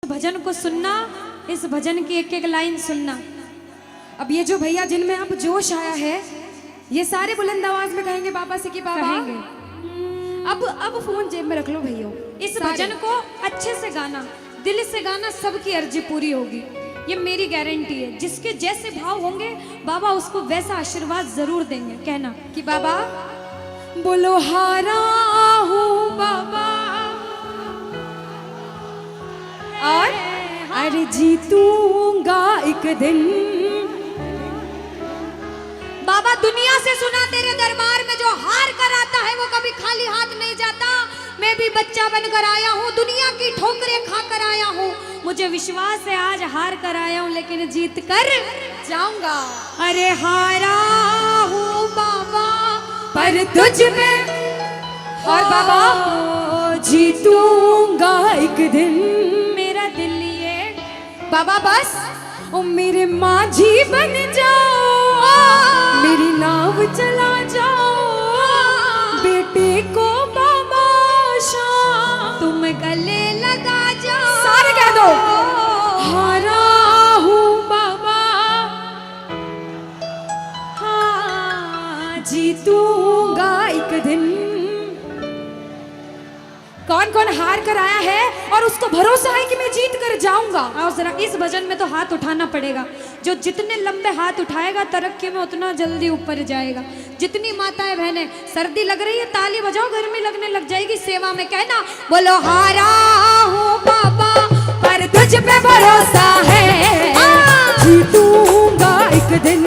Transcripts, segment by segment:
भजन को सुनना, इस भजन की एक एक लाइन सुनना। अब ये जो भैया जिनमें अब जोश आया है, ये सारे बुलंद आवाज में कहेंगे बाबा से कि बाबा कहेंगे। अब फोन जेब में रख लो भैया। इस भजन को अच्छे से गाना, दिल से गाना, सबकी अर्जी पूरी होगी, ये मेरी गारंटी है। जिसके जैसे भाव होंगे बाबा उसको वैसा आशीर्वाद जरूर देंगे। कहना कि बाबा बोलो हारा हूँ बाबा और अरे जीतूंगा एक दिन। बाबा दुनिया से सुना तेरे दरबार में जो हार कर आता है वो कभी खाली हाथ नहीं जाता। मैं भी बच्चा बनकर आया हूँ, दुनिया की ठोकरें खा कर आया हूँ। मुझे विश्वास है आज हार कर आया हूँ लेकिन जीत कर जाऊंगा। अरे हारा हूँ बाबा पर तुझ में और बाबा जीतूंगा एक दिन। मेरा दिल ये बाबा बस ओ मेरे माझी बन जाओ, मेरी नाव चला जाओ, बेटे को बाबा शाम तुम गले लगा जाओ। सारे कह दो हारा हूँ बाबा, हाँ जीतूंगा एक दिन। कौन कौन हार कर आया है और उसको भरोसा है कि मैं जीत कर जाऊंगा? और जरा इस भजन में तो हाथ उठाना पड़ेगा। जो जितने लंबे हाथ उठाएगा तरक्की में उतना जल्दी ऊपर जाएगा। जितनी माताएं बहनें सर्दी लग रही है ताली बजाओ, गर्मी लगने लग जाएगी सेवा में। कहना बोलो हारा हूँ बाबा पर तुझ पे भरोसा है, जीतूंगा एक दिन।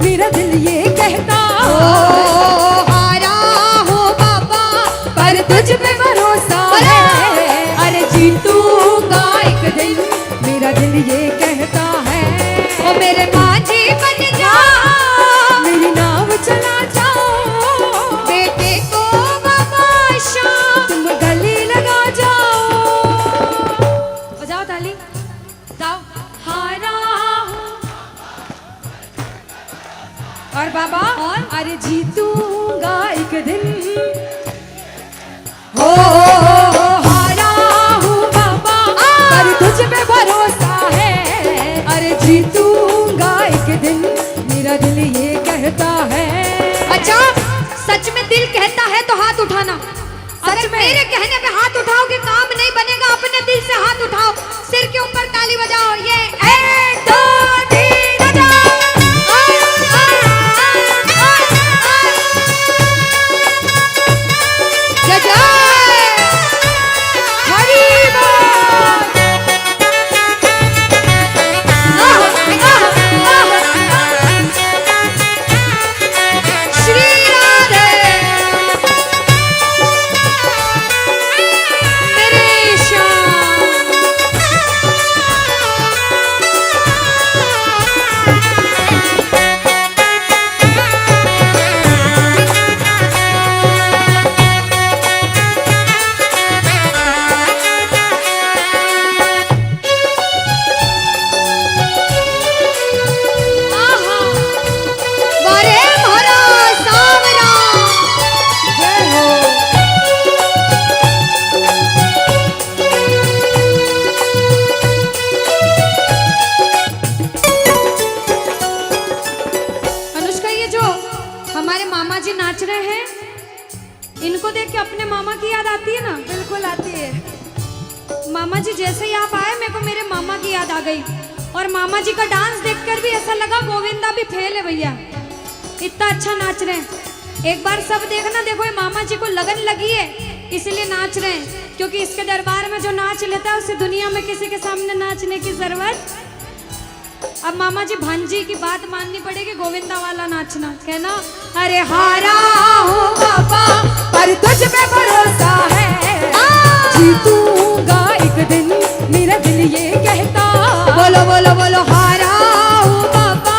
मेरा दिल ये कहता हारा हूँ बाबा पर तुझ पे भरोसा है, अरे जीतूंगा एक दिन। मेरा दिल ये कहता है ओ मेरे माझी बन जाओ, मेरी नाव चला जाओ, बेटे को बाबा शाम तुम गले लगा जाओ। बजाओ ताली, जाओ हारा और बाबा और अरे जीतूंगा एक दिन। हो हारा हूँ बाबा पर तुझ पे भरोसा है, अरे जीतूंगा एक दिन। मेरा दिल ये कहता है। अच्छा सच में दिल कहता है तो हाथ उठाना। अगर मेरे कहने पे हाथ उठाओगे काम नहीं बनेगा। अपने दिल से हाथ उठाओ, सिर के ऊपर ताली बजाओ। ये 1 2 3 बजाओ। जय जय नाच रहे हैं, इनको देख के अपने मामा की याद आती है ना? बिल्कुल आती है। मामा जी जैसे ही आप आए मेरे को मेरे मामा की याद आ गई। और मामा जी का डांस देखकर भी ऐसा लगा गोविंदा भी फेल है भैया, इतना अच्छा नाच रहे हैं। एक बार सब देखना, देखो ये मामा जी को लगन लगी है इसलिए नाच रहे हैं, क्योंकि इसके दरबार में जो नाच लेता है उसे दुनिया में किसी के सामने नाचने की जरूरत। अब मामा जी भांजी की बात माननी पड़ेगी, गोविंदा वाला नाचना। कहना अरे हारा हूँ बाबा पर तुझ पे भरोसा है, जीतूंगा एक दिन। मेरा दिल ये कहता बोलो बोलो बोलो हारा हूँ बाबा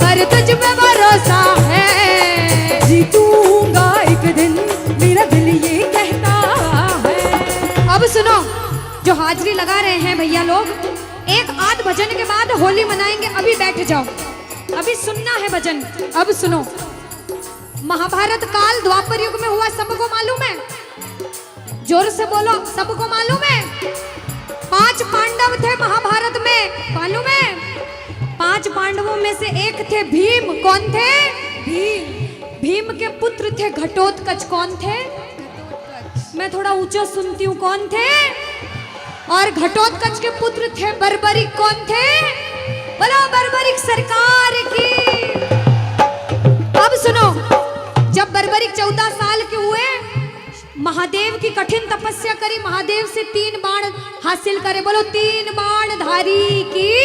पर तुझ पे भरोसा है, जीतूंगा एक दिन। मेरा दिल ये कहता है। अब सुनो, जो हाजिरी लगा रहे हैं भैया लोग, एक आध भजन के बाद होली मनाएंगे। अभी बैठ जाओ, अभी सुनना है भजन। अब सुनो, महाभारत काल द्वापर युग में हुआ, सबको मालूम है? जोर से बोलो, सबको मालूम है? 5 पांडव थे पांडवों में से एक थे भीम। कौन थे? भीम। भीम के पुत्र थे घटोत्कच। कौन थे? मैं थोड़ा ऊंचा सुनती हूँ। कौन थे? और घटोत्कच के पुत्र थे बर्बरिक। कौन थे? बोलो बर्बरिक सरकार की। अब सुनो, जब बर्बरिक 14 साल के हुए, महादेव की कठिन तपस्या करी, महादेव से 3 बाण हासिल करे। बोलो 3 बाण धारी की।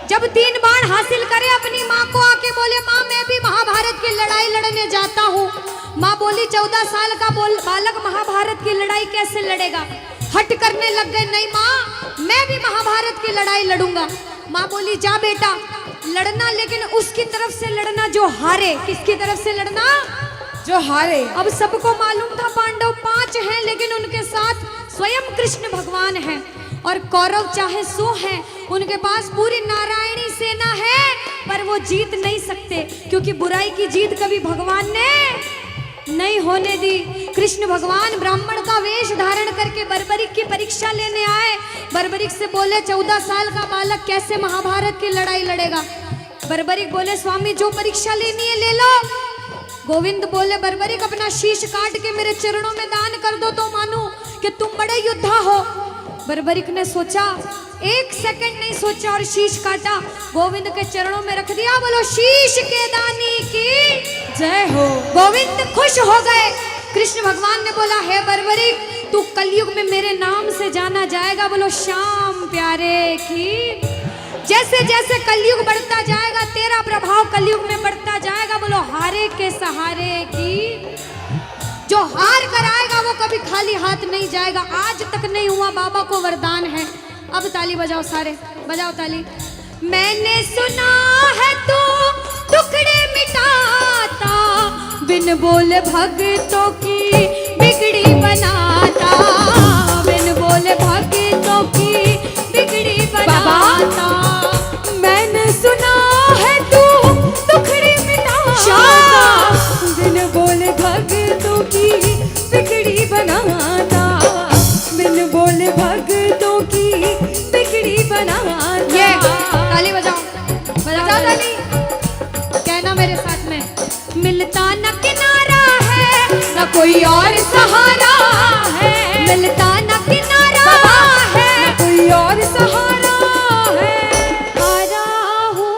जब 3 बाण हासिल करे, अपनी माँ को आके बोले, माँ मैं भी महाभारत की लड़ाई लड़ने जाता हूँ। माँ बोली 14 साल का बालक महाभारत की लड़ाई कैसे लड़ेगा? हट करने लग गए, नहीं माँ मैं भी महाभारत की लड़ाई लड़ूंगा। माँ बोली जा बेटा लड़ना, लेकिन उसकी तरफ से लड़ना जो हारे। किसकी तरफ से लड़ना? जो हारे। अब सबको मालूम था पांडव 5 हैं, लेकिन उनके साथ स्वयं कृष्ण भगवान हैं। और कौरव चाहे 100 हैं, उनके पास पूरी नारायणी सेना है, पर वो जीत नहीं सकते, क्योंकि बुराई की जीत कभी भगवान ने नहीं होने दी। कृष्ण भगवान ब्राह्मण का वेश धारण करके बर्बरिक की परीक्षा लेने आए। बर्बरिक से बोले 14 साल का बालक कैसे महाभारत की लड़ाई लड़ेगा? बर्बरिक बोले स्वामी जो परीक्षा लेनी है ले लो। गोविंद बोले बर्बरिक अपना शीश काट के मेरे चरणों में दान कर दो तो मानूं कि तुम बड़े योद्धा हो। बर्बरिक ने सोचा, 1 सेकंड नहीं सोचा और शीश काटा, गोविंद के चरणों में रख दिया। बोलो शीश के दानी की जय हो। गोविंद खुश हो गए। कृष्ण भगवान ने बोला हे बर्बरिक तू कलयुग में मेरे नाम से जाना जाएगा। बोलो श्याम प्यारे की। जैसे जैसे कलयुग बढ़ता जाएगा तेरा प्रभाव कलयुग में बढ़ता जाएगा। बोलो हारे के सहारे की। जो हार कर आएगा वो कभी खाली हाथ नहीं जाएगा। आज तक नहीं हुआ, बाबा को वरदान है। अब ताली बजाओ, सारे बजाओ ताली। मैंने सुना है तू टुकड़े मिटाता, बिन बोल भक्तों की बिगड़ी बनाता, बिन बोल भक्तों की बिगड़ी बनाता। मैंने सुना है तू टुकड़े मिटाता, बिन बोल भक्तों की बिगड़ी बनाता, बिन बोल भक्तों की बिगड़ी बनाता। ये ताली बजाओ, बजाओ ताली। कहना मेरे साथ में, मिलता न किनारा है न कोई और सहारा है, मिलता न किनारा है न कोई और सहारा है। हारा हूँ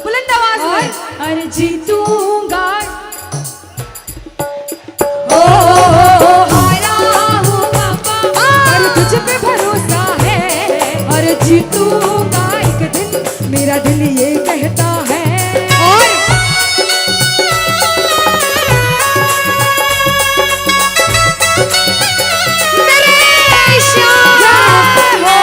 बुलंद आवाज में, अरे जीतूंगा। ओ हारा हूँ बाबा, अरे तुझ पे भरोसा है, अरे जीतूंगा एक दिन, मेरा दिल ये कहता है। और मेरे श्याम हो।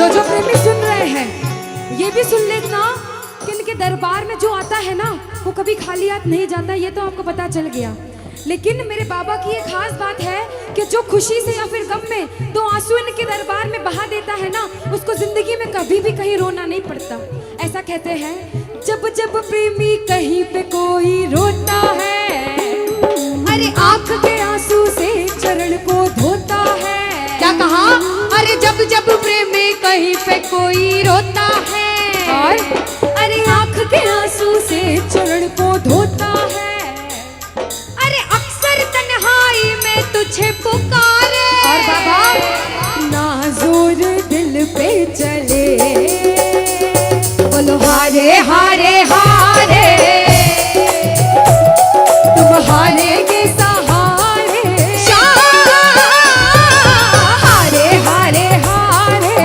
जो प्रेमी सुन रहे हैं ये भी सुन लेना कि इनके दरबार में जो आता है ना वो कभी खाली हाथ नहीं जाता, ये तो आपको पता चल गया। लेकिन मेरे बाबा की एक खास बात है कि जो खुशी से या फिर गम में 2 आंसू इनके दरबार में बहा देता है ना, उसको जिंदगी में कभी भी कहीं रोना नहीं पड़ता। ऐसा कहते हैं, जब जब प्रेमी कहीं पे कोई रोता है, अरे आंख के आंसू से चरण को धोता है। क्या कहा? अरे जब जब प्रेमी कहीं पे कोई रोता है, और अरे आंख के आंसू से चरण को धोता है। अरे अक्सर तन्हाई में तुझे पुकारे, और बाबा ना जोर दिल पे चले। बोलो हारे हारे हारे, तुम हारे के सहारे, हारे हारे हारे,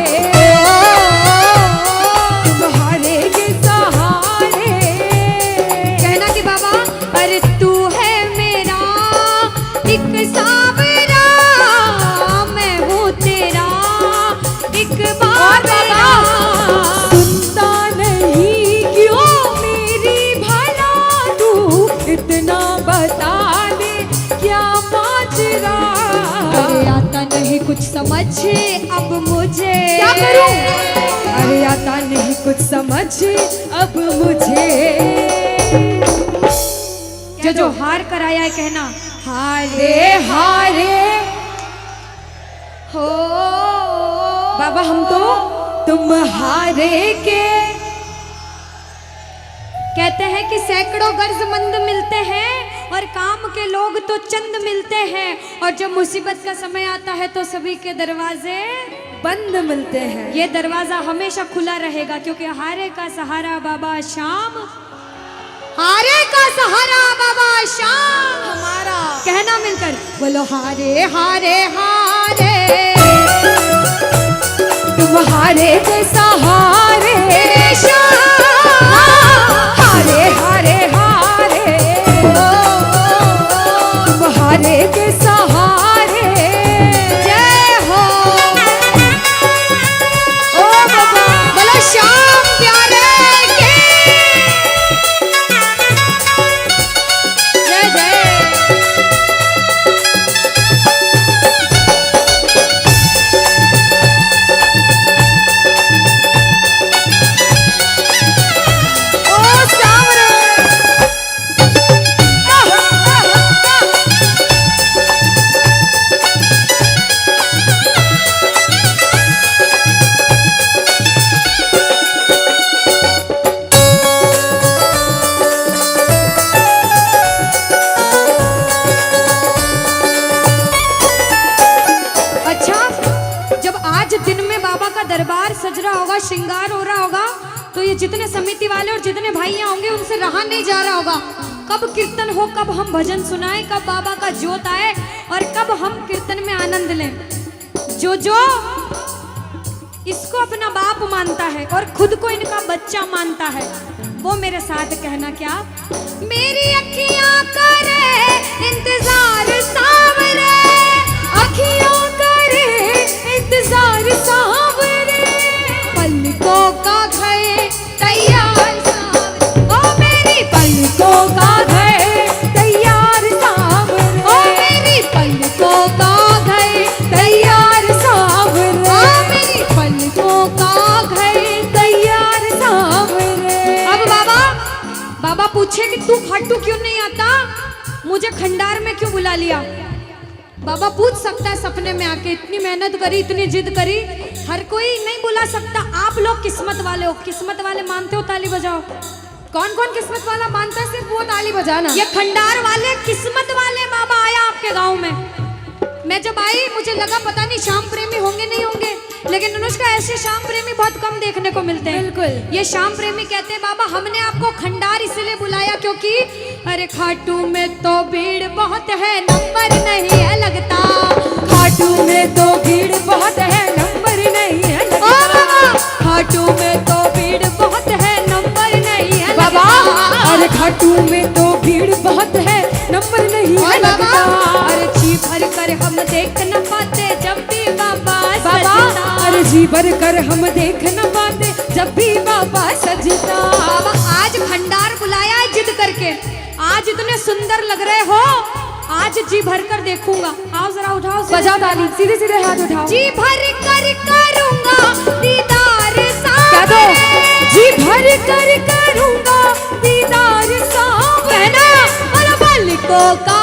तुम हारे के सहारे। कहना कि बाबा अरे तू है मेरा एक सावरा, मैं हूँ तेरा एक बाबा। करूं? अरे आता नहीं कुछ समझ अब मुझे। जो हार कर आया है कहना हारे हारे हो बाबा, हम तो तुम हारे के। कहते हैं कि सैकड़ों गर्जमंद मिलते हैं और काम के लोग तो चंद मिलते हैं, और जब मुसीबत का समय आता है तो सभी के दरवाजे बंद मिलते हैं। ये दरवाजा हमेशा खुला रहेगा, क्योंकि हारे का सहारा बाबा शाम, हारे का सहारा बाबा शाम हमारा। कहना मिलकर बोलो हारे हारे हारे, तुम हारे के सहारे शाम, हारे हारे हारे, तुम हारे के सहारे। जय हो ओ बाबा, बोलो शाम प्यारे के जय जय। दरबार सज रहा होगा, श्रृंगार हो रहा होगा, तो ये जितने समिति वाले और जितने भाइयां होंगे उनसे रहा नहीं जा रहा होगा। कब कीर्तन हो, कब हम भजन सुनाएं, कब बाबा का जोत आए और कब हम कीर्तन में आनंद लें। जो जो इसको अपना बाप मानता है और खुद को इनका बच्चा मानता है, वो मेरे साथ कहना क्या, मेरी अखियां करे इंतजार सावरे, अखियां करे इंतजार सावरे, पलकों का घर तैयार सावरे, ओ मेरी पलकों का घर तैयार सावरे, ओ मेरी पलकों का घर तैयार सावरे, ओ मेरी पलकों का घर तैयार सावरे। अब बाबा पूछे कि तू खाटू क्यों नहीं आता, मुझे खंडार में क्यों बुला लिया। बाबा पूछ सकता है सपने में आके, इतनी मेहनत करी, इतनी जिद करी, हर कोई नहीं बुला सकता। आप लोग किस्मत वाले हो, किस्मत वाले मानते हो, ताली बजाओ। कौन कौन किस्मत वाला मानता है, सिर्फ वो ताली बजाना। ये खंडार वाले किस्मत वाले बाबा आया आपके गांव में। मैं जब आई मुझे लगा पता नहीं श्याम प्रेमी होंगे नहीं होंगे, लेकिन अनुष्का ऐसे श्याम प्रेमी बहुत कम देखने को मिलते हैं। बिल्कुल, ये श्याम प्रेमी कहते हैं बाबा हमने आपको खंडार इसलिए बुलाया क्योंकि अरे खाटू में तो भीड़ बहुत है, नंबर नहीं है लगता, खाटू में तो भीड़ बहुत है, नंबर नहीं है लगता, खाटू में तो भीड़ बहुत है, नंबर नहीं है बाबा, अरे खाटू में तो भीड़ बहुत है, नंबर नहीं है लगता, अरे जी भर कर हम देख न पाते जब भी बाबा सजता, अरे जी भर कर हम देख न पाते जब भी बाबा सजता। आज खंडार बुलाया है जिद करके, आज इतने सुंदर लग रहे हो, आज जी भर कर देखूंगा। आओ जरा उठाओ, बजाओ ताली, सीधे सीधे हाथ उठाओ। जी भर कर करूंगा दीदार सावरे, जी भर कर करूंगा दीदार सावरे, पलकों का